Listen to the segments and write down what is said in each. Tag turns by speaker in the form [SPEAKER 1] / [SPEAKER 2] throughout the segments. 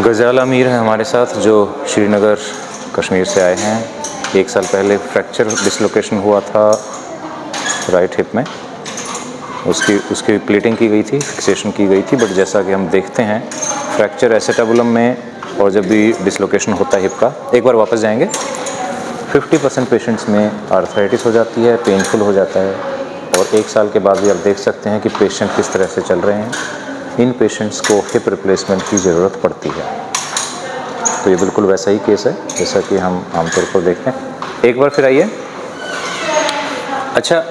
[SPEAKER 1] गज़ाल अमीर हैं हमारे साथ, जो श्रीनगर कश्मीर से आए हैं। 1 साल पहले फ्रैक्चर डिसलोकेशन हुआ था राइट हिप में, उसकी प्लेटिंग की गई थी, फिक्सेशन की गई थी। बट जैसा कि हम देखते हैं फ्रैक्चर एसेटाबुलम में और जब भी डिसलोकेशन होता है हिप का, एक बार वापस जाएंगे, 50% पेशेंट्स में आर्थराइटिस हो जाती है, पेनफुल हो जाता है। और 1 साल के बाद भी आप देख सकते हैं कि पेशेंट किस तरह से चल रहे हैं। इन पेशेंट्स को हिप रिप्लेसमेंट की ज़रूरत पड़ती है। तो ये बिल्कुल वैसा ही केस है जैसा कि हम आमतौर पर देखते हैं। एक बार फिर आइए। अच्छा,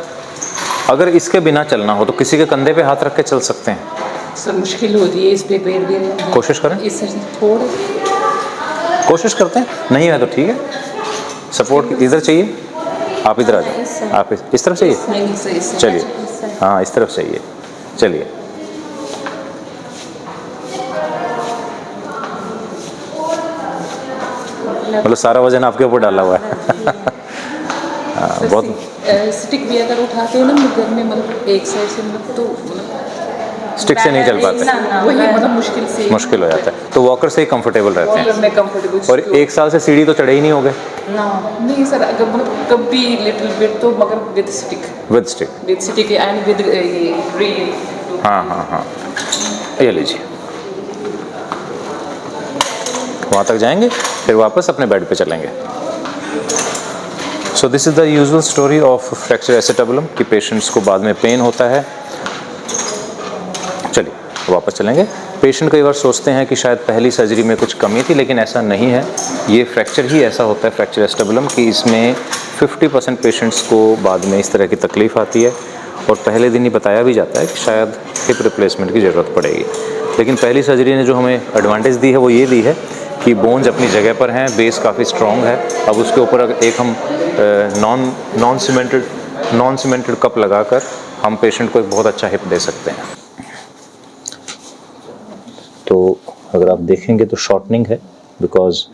[SPEAKER 1] अगर इसके बिना चलना हो तो किसी के कंधे पे हाथ रख के चल सकते हैं?
[SPEAKER 2] सर मुश्किल होती है, इस पे पेट भी
[SPEAKER 1] कोशिश करें,
[SPEAKER 2] इस थोड़ा
[SPEAKER 1] कोशिश करते हैं। नहीं है तो ठीक है, सपोर्ट इधर चाहिए, आप इधर आ जाओ। आप इस तरफ चाहिए, चलिए। हाँ, इस तरफ चाहिए, चलिए। मतलब सारा वजन आपके ऊपर डाला हुआ है। हाँ, बहुत
[SPEAKER 2] स्टिक भी अगर उठाते हैं ना घर में, मतलब एक साइड से, मतलब तो
[SPEAKER 1] स्टिक से नहीं चल पाते,
[SPEAKER 2] वही मतलब मुश्किल
[SPEAKER 1] हो जाता है। तो वॉकर से ही कंफर्टेबल रहते हैं।
[SPEAKER 2] मैं कंफर्टेबल।
[SPEAKER 1] और 1 साल से सीढ़ी तो चढ़े ही नहीं होगे?
[SPEAKER 2] नहीं सर, अगर मतलब कभी लिटिल बिट तो, मगर विद स्टिक एंड विद ये
[SPEAKER 1] हाँ, ये लीजिए। वहाँ तक जाएंगे, फिर वापस अपने बेड पे चलेंगे। So this is the usual story of fracture एसेटाबुलम कि पेशेंट्स को बाद में पेन होता है। चलिए वापस चलेंगे। पेशेंट कई बार सोचते हैं कि शायद पहली सर्जरी में कुछ कमी थी, लेकिन ऐसा नहीं है। ये फ्रैक्चर ही ऐसा होता है, फ्रैक्चर एसेटाबुलम, कि इसमें 50% पेशेंट्स को बाद में इस तरह की तकलीफ़ आती है और पहले दिन ही बताया भी जाता है कि शायद हिप रिप्लेसमेंट की ज़रूरत पड़ेगी। लेकिन पहली सर्जरी ने जो हमें एडवांटेज दी है वो ये दी है कि बोन्स अपनी जगह पर हैं, बेस काफ़ी स्ट्रॉन्ग है। अब उसके ऊपर अगर एक हम नॉन सीमेंटेड कप लगाकर हम पेशेंट को एक बहुत अच्छा हिप दे सकते हैं। तो अगर आप देखेंगे तो शॉर्टनिंग है, बिकॉज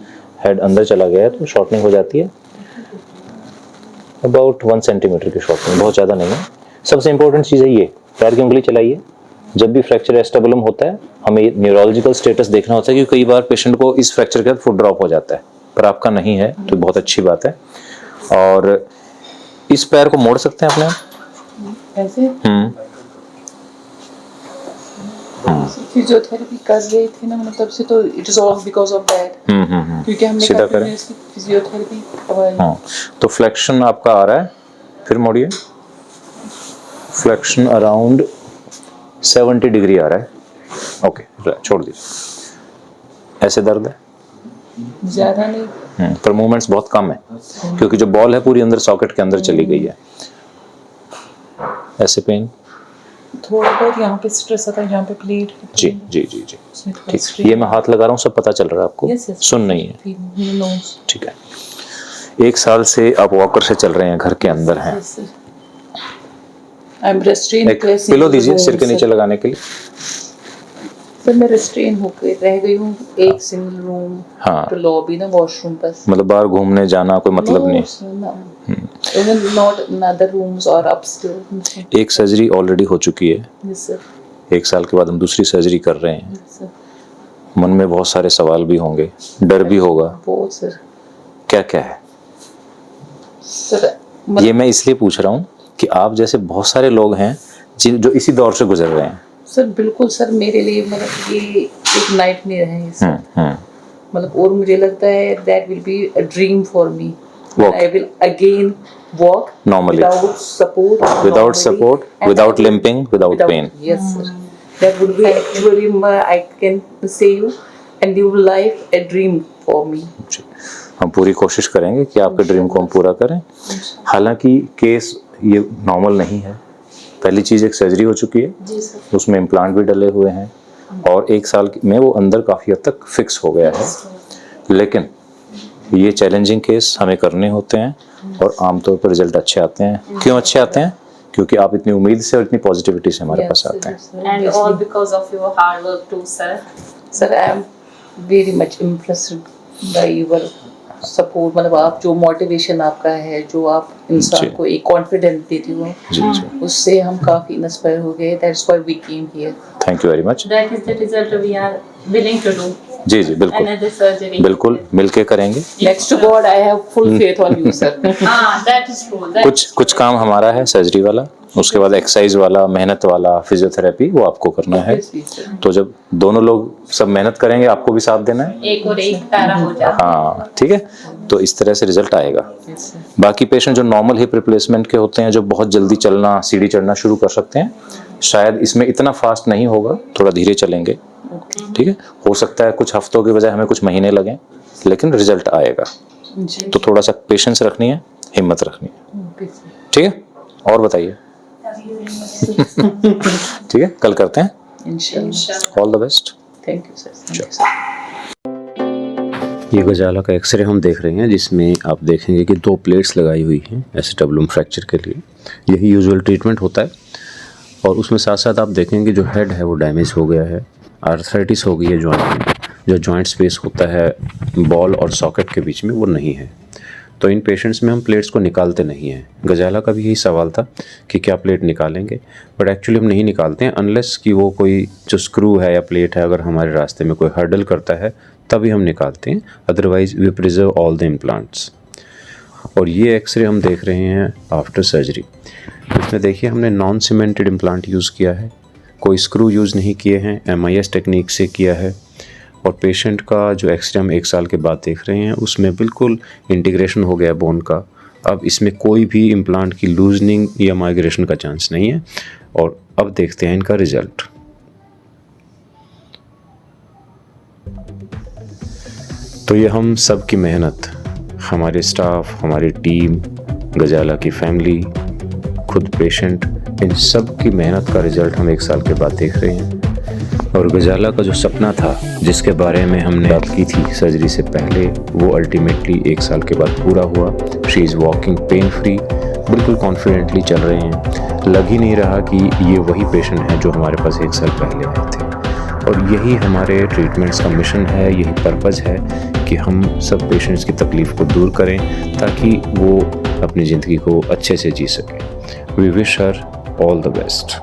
[SPEAKER 1] हेड अंदर चला गया है तो शॉर्टनिंग हो जाती है। अबाउट 1 सेंटीमीटर की शॉर्टनिंग, बहुत ज़्यादा नहीं है। सबसे इंपॉर्टेंट चीज़ है ये, पैर की उंगली चलाइए। जब भी फ्रैक्चर एसेटाबुलम होता है हमें न्यूरोलॉजिकल स्टेटस देखना होता है, क्योंकि कई बार पेशेंट को इस फ्रैक्चर के बाद फुट ड्रॉप हो जाता है, पर आपका नहीं है तो बहुत अच्छी बात है। और इस पैर को मोड़ सकते हैं अपने आप
[SPEAKER 2] ऐसे। फिजियोथेरेपी कर रहे थे ना, मतलब से तो it is all because of that. क्योंकि हमने
[SPEAKER 1] सीधा करें
[SPEAKER 2] फिजियोथेरेपी।
[SPEAKER 1] हाँ, तो फ्लेक्शन आपका आ रहा है, फिर मोड़िए। फ्लेक्शन अराउंड 70 डिग्री आ रहा है। ओके, छोड़ दीजिए। ऐसे दर्द है?
[SPEAKER 2] ज़्यादा नहीं,
[SPEAKER 1] पर मूवमेंट्स बहुत कम है, क्योंकि जो बॉल है पूरी अंदर सॉकेट के अंदर चली गई है। ऐसे पेन
[SPEAKER 2] थोड़ा बहुत यहाँ पे स्ट्रेस आता है, यहाँ पे प्लेट।
[SPEAKER 1] जी जी जी जी, ठीक। ये मैं हाथ लगा रहा हूँ, सब पता चल रहा है आपको? सुन नहीं है, ठीक है। 1 साल से आप वॉकर से चल रहे हैं, घर के अंदर हैं। एक पिलो दीजिए सिर के नीचे लगाने के लिए।
[SPEAKER 2] सर मैं रेस्ट्रेन होकर रह गई हूँ, एक सिंगल रूम,
[SPEAKER 1] हाँ,
[SPEAKER 2] तो लॉबी ना, वॉशरूम बस।
[SPEAKER 1] मतलब बाहर घूमने जाना कोई मतलब नहीं।
[SPEAKER 2] Even not in other rooms or upstairs.
[SPEAKER 1] एक सर्जरी ऑलरेडी हो चुकी है।
[SPEAKER 2] Yes sir.
[SPEAKER 1] 1 साल के बाद हम दूसरी सर्जरी कर रहे हैं।
[SPEAKER 2] Yes sir.
[SPEAKER 1] मन में बहुत सारे सवाल भी होंगे, डर भी होगा।
[SPEAKER 2] बहुत सर।
[SPEAKER 1] क्या क्या है
[SPEAKER 2] सर?
[SPEAKER 1] ये मैं इसलिए पूछ रहा हूँ कि आप जैसे बहुत सारे लोग हैं जो इसी दौर से गुजर रहे हैं।
[SPEAKER 2] सर बिल्कुल सर, मेरे लिए मतलब ये एक नाइटमेयर है सर। मतलब और मुझे लगता है that will be a dream for me. I will again walk
[SPEAKER 1] normally
[SPEAKER 2] without support,
[SPEAKER 1] without limping, without pain.
[SPEAKER 2] Yes sir. That would be actually I can say you and your life a dream for me.
[SPEAKER 1] हम पूरी कोशिश करेंगे कि आपके dream को हम पूरा करें। हालांकि केस ये नॉर्मल नहीं है। पहली चीज़, एक सर्जरी हो चुकी है, उसमें इम्प्लांट भी डले हुए हैं और 1 साल में वो अंदर काफ़ी हद तक फिक्स हो गया है। लेकिन ये चैलेंजिंग केस हमें करने होते हैं और आमतौर पर रिजल्ट अच्छे आते हैं। क्यों अच्छे आते हैं? क्योंकि आप इतनी उम्मीद से और इतनी पॉजिटिविटी से हमारे पास आते हैं।
[SPEAKER 3] And all because of your hard work too, sir.
[SPEAKER 2] Sir, I am very much impressed by your support. मतलब आप जो मोटिवेशन आपका है, जो आप इंसान को एक कॉन्फिडेंस देती हो, उससे हम काफ़ी इंस्पायर हो गए। That's why we came here.
[SPEAKER 1] Thank you very much.
[SPEAKER 3] That is the result we are willing to do.
[SPEAKER 1] जी जी बिल्कुल
[SPEAKER 3] another surgery.
[SPEAKER 1] बिल्कुल मिलके करेंगे।
[SPEAKER 2] Next to God, I have full faith on you, sir.
[SPEAKER 3] That is true. That
[SPEAKER 1] कुछ काम हमारा है surgery वाला, उसके बाद एक्सरसाइज वाला, मेहनत वाला, फिजियोथेरेपी वो आपको करना है। तो जब दोनों लोग सब मेहनत करेंगे, आपको भी साथ देना है।
[SPEAKER 3] एक और एक पैरा हो जाता
[SPEAKER 1] हाँ ठीक है, तो इस तरह से रिजल्ट आएगा। बाकी पेशेंट जो नॉर्मल हिप रिप्लेसमेंट के होते हैं, जो बहुत जल्दी चलना, सीढ़ी चढ़ना शुरू कर सकते हैं, शायद इसमें इतना फास्ट नहीं होगा, थोड़ा धीरे चलेंगे। ठीक है, हो सकता है कुछ हफ्तों के बजाय हमें कुछ महीने लगें, लेकिन रिजल्ट आएगा। तो थोड़ा सा पेशेंस रखनी है, हिम्मत रखनी है। ठीक है, और बताइए। ठीक है, कल करते हैं।
[SPEAKER 3] इंशाल्लाह।
[SPEAKER 1] All the best.
[SPEAKER 2] Thank you, sir.
[SPEAKER 4] ये गजाला का एक्सरे हम देख रहे हैं, जिसमें आप देखेंगे कि 2 प्लेट्स लगाई हुई हैं एसिटाबुलम फ्रैक्चर के लिए। यही यूजुअल ट्रीटमेंट होता है। और उसमें साथ साथ आप देखेंगे जो हेड है वो डैमेज हो गया है, आर्थराइटिस हो गई है जॉइंट में। जो जॉइंट स्पेस होता है बॉल और सॉकेट के बीच में, वो नहीं है। तो इन पेशेंट्स में हम प्लेट्स को निकालते नहीं हैं। गजाला का भी यही सवाल था कि क्या प्लेट निकालेंगे, बट एक्चुअली हम नहीं निकालते हैं अनलेस कि वो कोई जो स्क्रू है या प्लेट है अगर हमारे रास्ते में कोई हर्डल करता है, तभी हम निकालते हैं। Otherwise we preserve all the implants. और ये एक्सरे हम देख रहे हैं आफ्टर सर्जरी। इसमें देखिए हमने नॉन सीमेंटेड इम्प्लांट यूज़ किया है, कोई स्क्रू यूज़ नहीं किए हैं, MIS टेक्निक से किया है। और पेशेंट का जो एक्सरे हम 1 साल के बाद देख रहे हैं, उसमें बिल्कुल इंटीग्रेशन हो गया बोन का। अब इसमें कोई भी इम्प्लांट की लूजनिंग या माइग्रेशन का चांस नहीं है। और अब देखते हैं इनका रिज़ल्ट। तो ये हम सब की मेहनत, हमारे स्टाफ, हमारी टीम, गजाला की फैमिली, खुद पेशेंट, इन सब की मेहनत का रिज़ल्ट हम 1 साल के बाद देख रहे हैं। और गजाला का जो सपना था, जिसके बारे में हमने बात की थी सर्जरी से पहले, वो अल्टीमेटली 1 साल के बाद पूरा हुआ। She is walking pain free, बिल्कुल कॉन्फिडेंटली चल रहे हैं। लग ही नहीं रहा कि ये वही पेशेंट हैं जो हमारे पास 1 साल पहले आए थे। और यही हमारे ट्रीटमेंट्स का मिशन है, यही पर्पज़ है कि हम सब पेशेंट्स की तकलीफ़ को दूर करें ताकि वो अपनी ज़िंदगी को अच्छे से जी सकें। We wish her all the best.